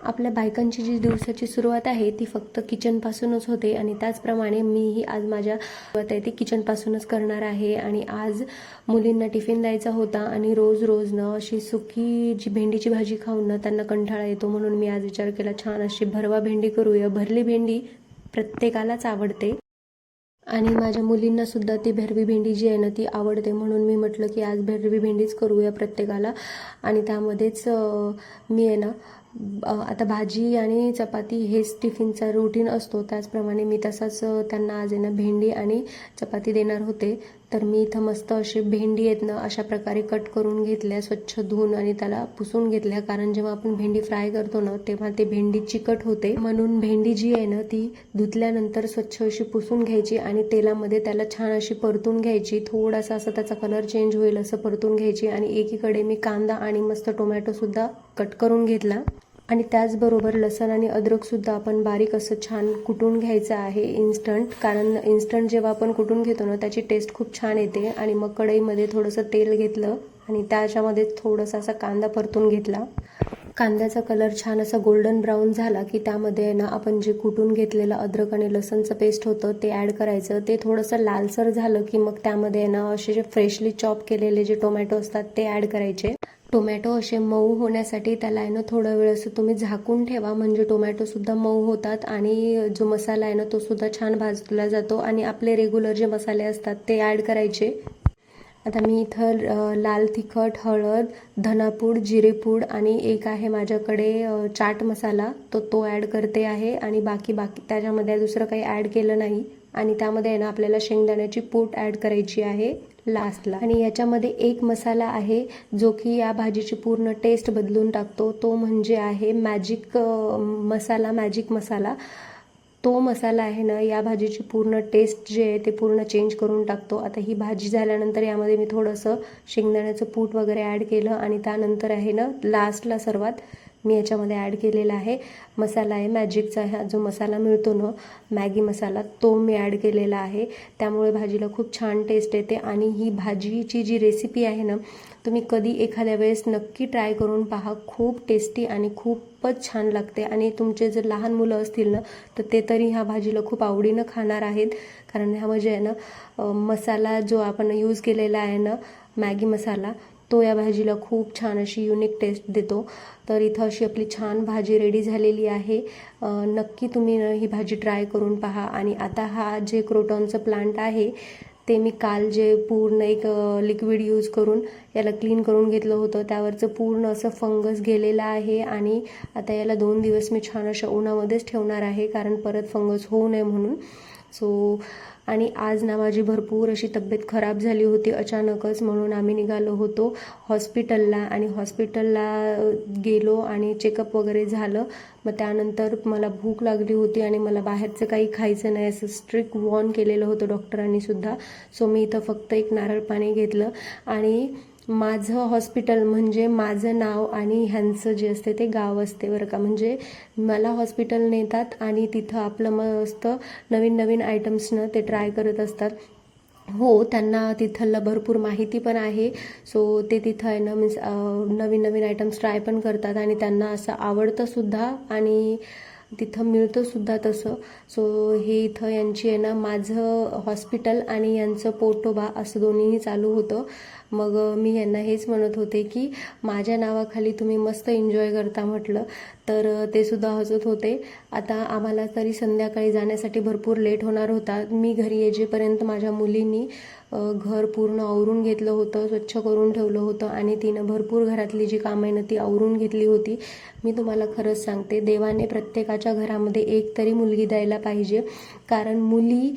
आपल्या बायकांची जी दिवसाची सुरुवात आहे ती फक्त किचनपासूनच होते आणि त्याचप्रमाणे मीही आज माझ्या सुरुवात आहे ती किचनपासूनच करणार आहे. आणि आज मुलींना टिफिन द्यायचा होता आणि रोज रोज न अशी सुकी जी भेंडीची भाजी खाऊन ना त्यांना कंटाळा येतो, म्हणून मी आज विचार केला छान अशी भरवा भेंडी करूया. भरली भेंडी प्रत्येकालाच आवडते आणि माझ्या मुलींना सुद्धा ती भरवी भेंडी जी आहे ना ती आवडते, म्हणून मी म्हटलं की आज भरवी भेंडीच करूया प्रत्येकाला. आणि त्यामध्येच मी आहे ना आता भाजी आणि चपाती हेच टिफिनचा रुटीन असतो, त्याचप्रमाणे मी तसाच त्यांना आज आहे ना भेंडी आणि चपाती देणार होते. तर मी इथं मस्त अशी भेंडी आहेत ना अशा प्रकारे कट करून घेतल्या, स्वच्छ धुवून आणि त्याला पुसून घेतल्या, कारण जेव्हा आपण भेंडी फ्राय करतो ना तेव्हा ते भेंडी चिकट होते, म्हणून भेंडी जी आहे ना ती धुतल्यानंतर स्वच्छ अशी पुसून घ्यायची आणि तेलामध्ये त्याला छान अशी परतून घ्यायची. थोडासा असं त्याचा कलर चेंज होईल असं परतून घ्यायची. आणि एकीकडे मी कांदा आणि मस्त टोमॅटोसुद्धा कट करून घेतला आणि त्याचबरोबर लसण आणि अद्रकसुद्धा आपण बारीक असं छान कुटून घ्यायचं आहे इन्स्टंट, कारण इन्स्टंट जेव्हा आपण कुटून घेतो ना त्याची टेस्ट खूप छान येते. आणि मग कढईमध्ये थोडंसं तेल घेतलं आणि त्याच्यामध्ये थोडासा असा कांदा परतून घेतला. कांद्याचा कलर छान असा गोल्डन ब्राऊन झाला की त्यामध्ये ना आपण जे कुटून घेतलेलं अद्रक आणि लसणचं पेस्ट होतं ते ॲड करायचं. ते थोडंसं लालसर झालं की मग त्यामध्ये ना असे जे फ्रेशली चॉप केलेले जे टोमॅटो असतात ते ॲड करायचे. टोमॅटो असे मऊ होण्यासाठी त्याला आहे ना थोडा वेळ असं तुम्ही झाकून ठेवा, म्हणजे टोमॅटोसुद्धा मऊ होतात आणि जो मसाला आहे ना तो सुद्धा छान भाजला जातो. आणि आपले रेग्युलर जे मसाले असतात ते ॲड करायचे. आता मी इथं लाल तिखट, हळद, धनापूड, जिरेपूड आणि एक आहे माझ्याकडे चाट मसाला, तो ॲड करते आहे. आणि बाकी त्याच्यामध्ये दुसरं काही ॲड केलं नाही. आणि त्यामध्ये आहे ना आपल्याला शेंगदाण्याची पूड ॲड करायची आहे लास्टला. आणि याच्यामध्ये एक मसाला आहे जो की या भाजीची पूर्ण टेस्ट बदलून टाकतो, तो म्हणजे आहे मॅजिक मसाला. तो मसाला आहे ना या भाजीची पूर्ण टेस्ट जे आहे ते पूर्ण चेंज करून टाकतो. आता ही भाजी झाल्यानंतर यामध्ये मी थोडंसं शेंगदाण्याचं कूट वगैरे ॲड केलं आणि त्यानंतर आहे ना लास्टला सर्वात मी याच्यामध्ये ॲड केलेला आहे मसाला आहे मॅजिकचा. हा जो मसाला मिळतो ना मॅगी मसाला, तो मी ॲड केलेला आहे. त्यामुळे भाजीला खूप छान टेस्ट येते. आणि ही भाजीची जी रेसिपी आहे ना तुम्ही कधी एखाद्या वेळेस नक्की ट्राय करून पहा, खूप टेस्टी आणि खूपच छान लागते. आणि तुमचे जर लहान मुलं असतील ना तर ते तरी ह्या भाजीला खूप आवडीनं खाणार आहेत, कारण ह्यामध्ये आहे ना मसाला जो आपण यूज केलेला आहे ना मॅगी मसाला, तो या भाजीला खूप छान अशी युनिक टेस्ट देतो. तर इथं अशी आपली छान भाजी रेडी झालेली आहे. नक्की तुम्ही ही भाजी ट्राय करून पहा. आणि आता हा जे क्रोटॉनचं प्लांट आहे ते मी काल जे पूर्ण एक लिक्विड यूज करून याला क्लीन करून घेतलं होतं, त्यावरचं पूर्ण असं फंगस गेलेलं आहे. आणि आता याला 2 दिवस मी छान अशा उन्हामध्येच ठेवणार आहे, कारण परत फंगस होऊ नये म्हणून. आणि आज ना माझी भरपूर अशी तब्येत खराब झाली होती अचानकच, म्हणून आम्ही निघालो होतो हॉस्पिटलला. आणि हॉस्पिटलला गेलो आणि चेकअप वगैरे झालं. मग त्यानंतर मला भूक लागली होती आणि मला बाहेरचं काही खायचं नाही असं स्ट्रिक्ट वॉर्न केलेलं होतं डॉक्टरांनी सुद्धा. सो मी इथं फक्त एक नारळ पाणी घेतलं. आणि माझं हॉस्पिटल म्हणजे माझं नाव आणि ह्यांचं जे असते ते गाव असते बरं का, म्हणजे मला हॉस्पिटल नेतात आणि तिथं आपलं मस्त नवीन नवीन आयटम्सनं ते ट्राय करत असतात. हो, त्यांना तिथलं भरपूर माहिती पण आहे. सो ते तिथं आहे ना मीन्स नवीन नवीन आयटम्स ट्राय पण करतात आणि त्यांना असं आवडतं सुद्धा आणि तिथं मिळतं सुद्धा तसं. सो हे इथं यांची आहे ना माझं हॉस्पिटल आणि यांचं पोटोबा असं दोन्हीही चालू होतं. मग मी यांना हेच म्हणत होते की माझ्या नावाखाली तुम्ही मस्त एन्जॉय करता म्हटलं, तर ते सुद्धा हसत होते. आता आम्हाला तरी संध्याकाळी जाण्यासाठी भरपूर लेट होणार होता. मी घरी येजेपर्यंत माझ्या मुलींनी घर पूर्ण आवरून घेतलं होतं, स्वच्छ करून ठेवलं होतं आणि तिनं भरपूर घरातली जी कामं आहे ना ती आवरून घेतली होती. मी तुम्हाला खरंच सांगते, देवाने प्रत्येकाच्या घरामध्ये एक तरी मुलगी द्यायला पाहिजे, कारण मुली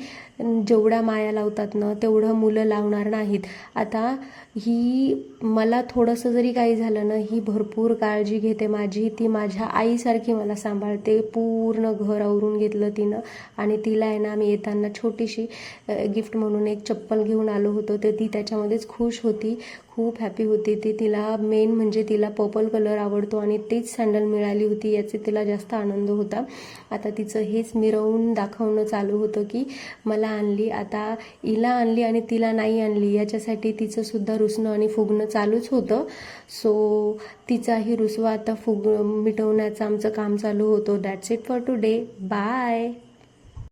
जेवढ्या माया लावतात ना तेवढं मुलं लावणार नाहीत. आता ही मला थोडंसं जरी काही झालं ना ही भरपूर काळजी घेते माझी, ती माझ्या आईसारखी मला सांभाळते. पूर्ण घर आवरून घेतलं तिनं. आणि तिला आहे ना आम्ही येताना छोटीशी गिफ्ट म्हणून एक चप्पल घेऊन आलो होतो, तर ती त्याच्यामध्येच खुश होती, खूप हॅपी होती ती. तिला मेन म्हणजे तिला पर्पल कलर आवडतो आणि तीच सँडल मिळाली होती याचे तिला जास्त आनंद होता. आता तिचं हेच मिरवून दाखवणं चालू होतं की मला आणली, आता हिला आणली आणि तिला नाही आणली याच्यासाठी तिचं सुद्धा रुसणं आणि फुगणं चालूच होतं. सो तिचाही रुसवा आता मिटवण्याचं आमचं काम चालू होतं. That's it for today. Bye.